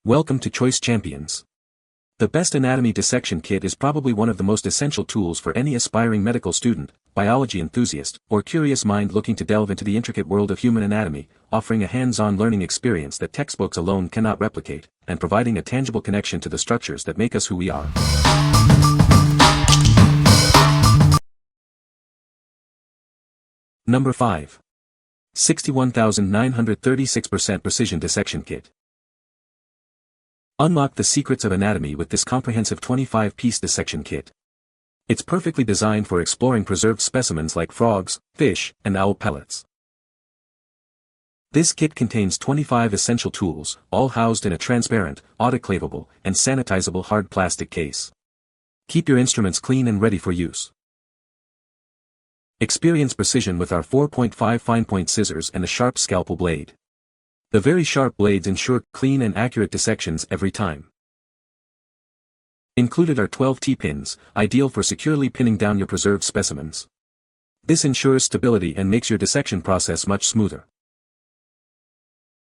Welcome to Choice Champions. The best anatomy dissection kit is probably one of the most essential tools for any aspiring medical student, biology enthusiast, or curious mind looking to delve into the intricate world of human anatomy, offering a hands-on learning experience that textbooks alone cannot replicate, and providing a tangible connection to the structures that make us who we are. Number 5. 61,936% Precision Dissection Kit. Unlock the secrets of anatomy with this comprehensive 25-piece dissection kit. It's perfectly designed for exploring preserved specimens like frogs, fish, and owl pellets. This kit contains 25 essential tools, all housed in a transparent, autoclavable, and sanitizable hard plastic case. Keep your instruments clean and ready for use. Experience precision with our 4.5 fine-point scissors and a sharp scalpel blade. The very sharp blades ensure clean and accurate dissections every time. Included are 12 T-pins, ideal for securely pinning down your preserved specimens. This ensures stability and makes your dissection process much smoother.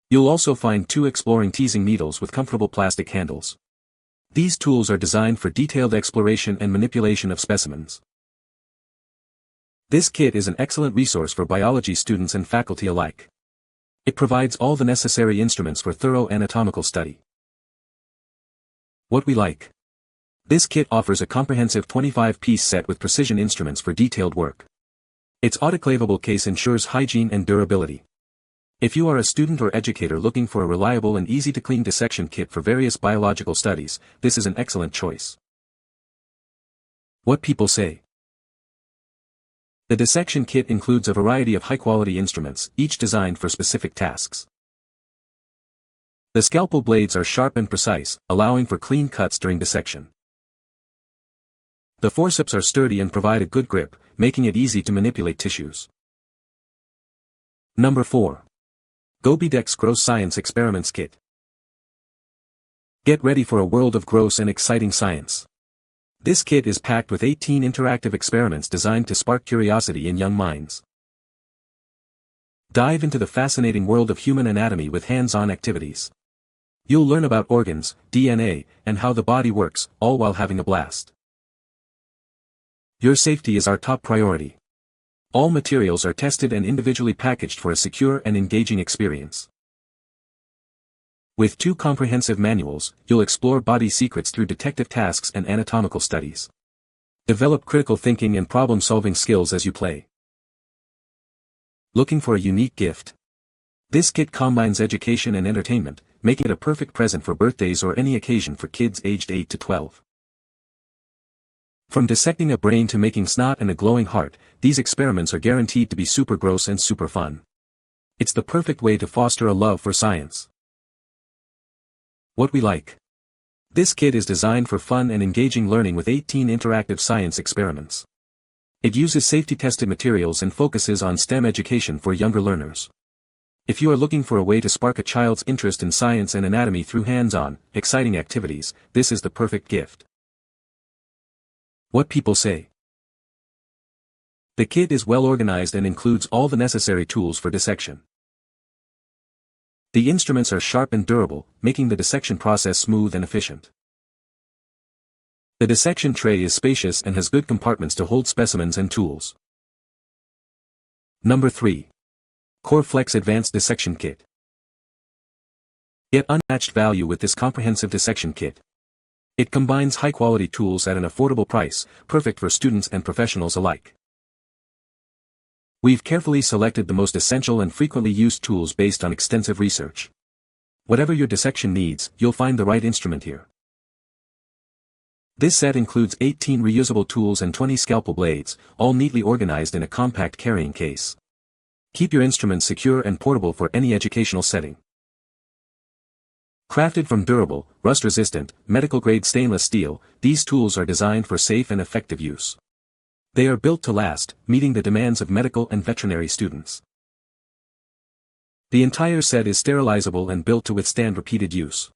You'll also find 2 exploring teasing needles with comfortable plastic handles. These tools are designed for detailed exploration and manipulation of specimens. This kit is an excellent resource for biology students and faculty alike. It provides all the necessary instruments for thorough anatomical study. What we like. This kit offers a comprehensive 25-piece set with precision instruments for detailed work. Its autoclavable case ensures hygiene and durability. If you are a student or educator looking for a reliable and easy-to-clean dissection kit for various biological studies, this is an excellent choice. What people say. The dissection kit includes a variety of high-quality instruments, each designed for specific tasks. The scalpel blades are sharp and precise, allowing for clean cuts during dissection. The forceps are sturdy and provide a good grip, making it easy to manipulate tissues. Number 4. GobiDex Gross Science Experiments Kit. Get ready for a world of gross and exciting science. This kit is packed with 18 interactive experiments designed to spark curiosity in young minds. Dive into the fascinating world of human anatomy with hands-on activities. You'll learn about organs, DNA, and how the body works, all while having a blast. Your safety is our top priority. All materials are tested and individually packaged for a secure and engaging experience. With 2 comprehensive manuals, you'll explore body secrets through detective tasks and anatomical studies. Develop critical thinking and problem-solving skills as you play. Looking for a unique gift? This kit combines education and entertainment, making it a perfect present for birthdays or any occasion for kids aged 8 to 12. From dissecting a brain to making snot and a glowing heart, these experiments are guaranteed to be super gross and super fun. It's the perfect way to foster a love for science. What we like. This kit is designed for fun and engaging learning with 18 interactive science experiments. It uses safety-tested materials and focuses on STEM education for younger learners. If you are looking for a way to spark a child's interest in science and anatomy through hands-on, exciting activities, this is the perfect gift. What people say. The kit is well organized and includes all the necessary tools for dissection. The instruments are sharp and durable, making the dissection process smooth and efficient. The dissection tray is spacious and has good compartments to hold specimens and tools. Number 3. CoreFlex Advanced Dissection Kit. Get unmatched value with this comprehensive dissection kit. It combines high-quality tools at an affordable price, perfect for students and professionals alike. We've carefully selected the most essential and frequently used tools based on extensive research. Whatever your dissection needs, you'll find the right instrument here. This set includes 18 reusable tools and 20 scalpel blades, all neatly organized in a compact carrying case. Keep your instruments secure and portable for any educational setting. Crafted from durable, rust-resistant, medical-grade stainless steel, these tools are designed for safe and effective use. They are built to last, meeting the demands of medical and veterinary students. The entire set is sterilizable and built to withstand repeated use.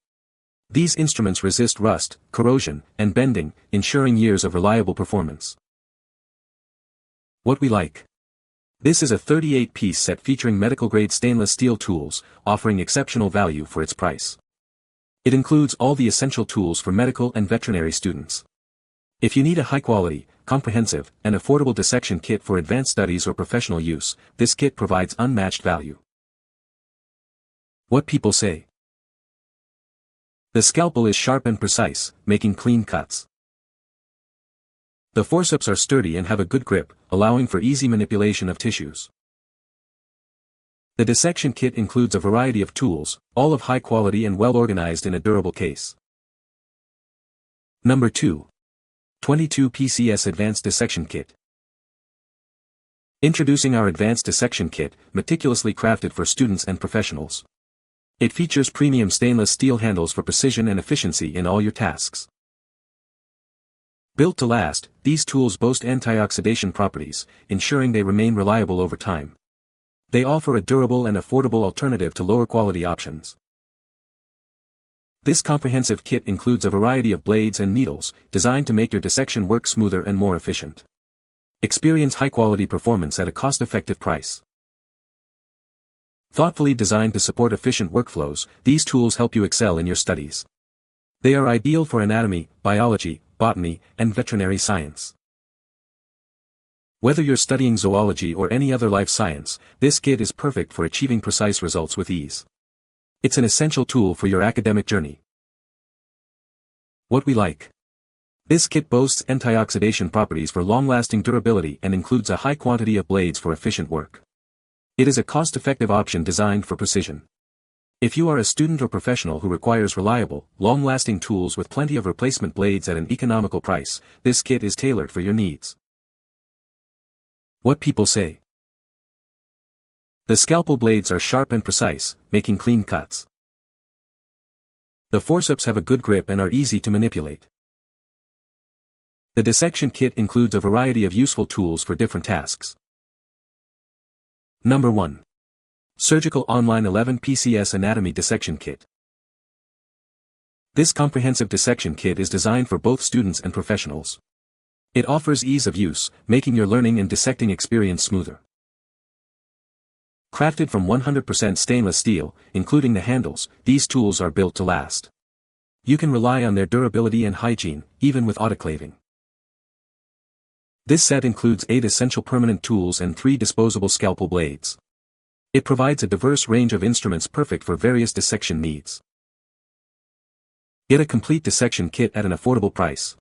These instruments resist rust, corrosion, and bending, ensuring years of reliable performance. What we like. This is a 38-piece set featuring medical-grade stainless steel tools, offering exceptional value for its price. It includes all the essential tools for medical and veterinary students. If you need a high-quality, comprehensive, and affordable dissection kit for advanced studies or professional use, this kit provides unmatched value. What people say. The scalpel is sharp and precise, making clean cuts. The forceps are sturdy and have a good grip, allowing for easy manipulation of tissues. The dissection kit includes a variety of tools, all of high quality and well organized in a durable case. Number 2. 22 PCS Advanced Dissection Kit. Introducing our Advanced Dissection Kit, meticulously crafted for students and professionals. It features premium stainless steel handles for precision and efficiency in all your tasks. Built to last, these tools boast antioxidation properties, ensuring they remain reliable over time. They offer a durable and affordable alternative to lower quality options. This comprehensive kit includes a variety of blades and needles, designed to make your dissection work smoother and more efficient. Experience high-quality performance at a cost-effective price. Thoughtfully designed to support efficient workflows, these tools help you excel in your studies. They are ideal for anatomy, biology, botany, and veterinary science. Whether you're studying zoology or any other life science, this kit is perfect for achieving precise results with ease. It's an essential tool for your academic journey. What we like. This kit boasts antioxidation properties for long-lasting durability and includes a high quantity of blades for efficient work. It is a cost-effective option designed for precision. If you are a student or professional who requires reliable, long-lasting tools with plenty of replacement blades at an economical price, this kit is tailored for your needs. What people say. The scalpel blades are sharp and precise, making clean cuts. The forceps have a good grip and are easy to manipulate. The dissection kit includes a variety of useful tools for different tasks. Number 1. Surgical Online 11 PCS Anatomy Dissection Kit. This comprehensive dissection kit is designed for both students and professionals. It offers ease of use, making your learning and dissecting experience smoother. Crafted from 100% stainless steel, including the handles, these tools are built to last. You can rely on their durability and hygiene, even with autoclaving. This set includes 8 essential permanent tools and 3 disposable scalpel blades. It provides a diverse range of instruments perfect for various dissection needs. Get a complete dissection kit at an affordable price.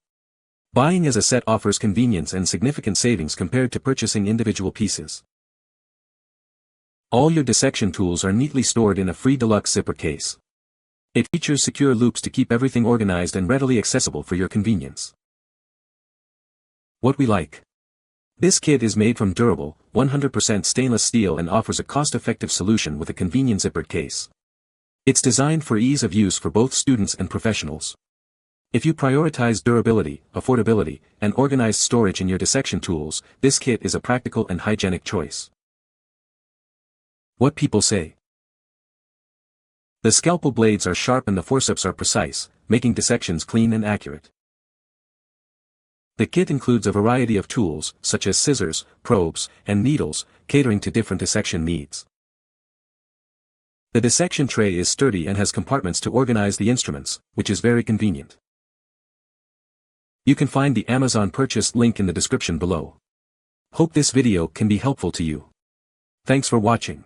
Buying as a set offers convenience and significant savings compared to purchasing individual pieces. All your dissection tools are neatly stored in a free deluxe zipper case. It features secure loops to keep everything organized and readily accessible for your convenience. What we like. This kit is made from durable, 100% stainless steel and offers a cost-effective solution with a convenient zippered case. It's designed for ease of use for both students and professionals. If you prioritize durability, affordability, and organized storage in your dissection tools, this kit is a practical and hygienic choice. What people say. The scalpel blades are sharp and the forceps are precise, making dissections clean and accurate. The kit includes a variety of tools, such as scissors, probes, and needles, catering to different dissection needs. The dissection tray is sturdy and has compartments to organize the instruments, which is very convenient. You can find the Amazon purchase link in the description below. Hope this video can be helpful to you. Thanks for watching.